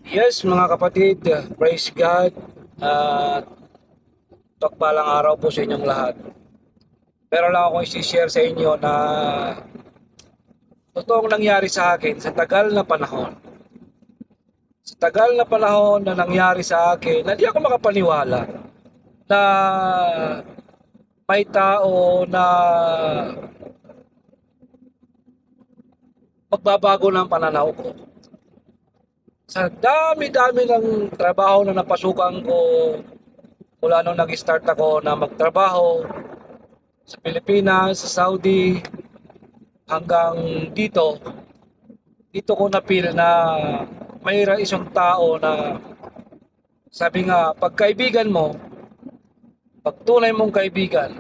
Yes, mga kapatid, praise God at pagpalang araw po sa inyong lahat. Pero lang ako i-share sa inyo na totoong nangyari sa akin sa tagal na panahon. Sa tagal na panahon na nangyari sa akin, na di ako makapaniwala na may tao na magbabago ng pananaw ko. Sa dami-dami ng trabaho na napasukan ko mula nung nag-start ako na magtrabaho sa Pilipinas, sa Saudi, hanggang dito ko na-feel na mayroon isang tao na sabi nga, pag kaibigan mo, pag tunay mong kaibigan,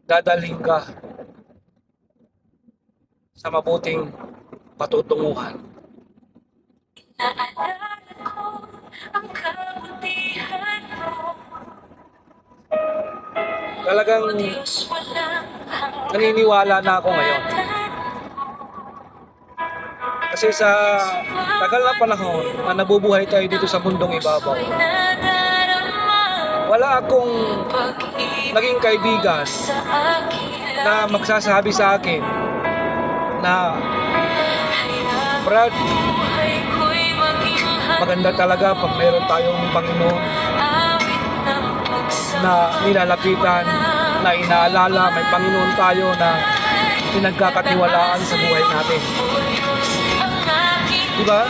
dadalhin ka sa mabuting patutunguhan. Naalala ko ang kabutihan mo. Talagang Diyos, walang hanggan. naniniwala na ako ngayon. Kasi sa tagal na panahon na nabubuhay tayo dito sa mundong ibabaw, Ako'y nadarama. wala akong Pag-ibig naging kaibigan sa akin na magsasabi sa akin na, hayaan Brad, buhay ko'y maging maganda talaga pag meron tayong Panginoon awit ng pagsama. na nilalapitan, na inaalala, may Panginoon tayo na pinagkakatiwalaan sa buhay natin. Diyos ang aking Diba?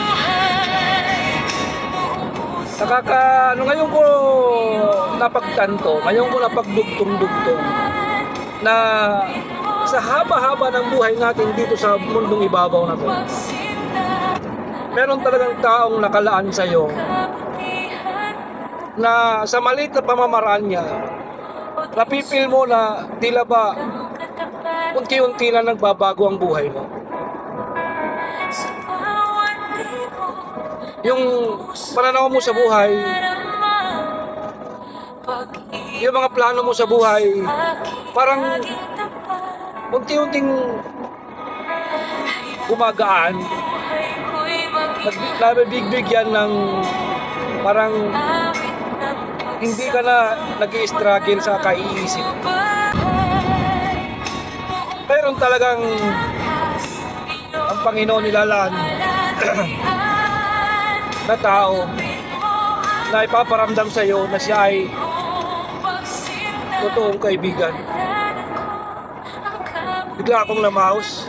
Ngayon ko napagtanto, ngayon ko napagdugtong-dugtong na sa haba-haba ng buhay natin dito sa mundong ibabaw na to, meron talagang taong nakalaan sa iyo na sa maliit na pamamaraan niya, napipil mo na tila ba unti-unti lang nagbabago ang buhay mo. Yung pananaw mo sa buhay, yung mga plano mo sa buhay, parang unti-unting gumagaan. Nabibigyan ng parang hindi ka na nag-i-struggle sa kaiisip. Pero talagang ang Panginoon nilalaan na tao na ipaparamdam sa iyo na siya ay totoong kaibigan. Bigla akong namaos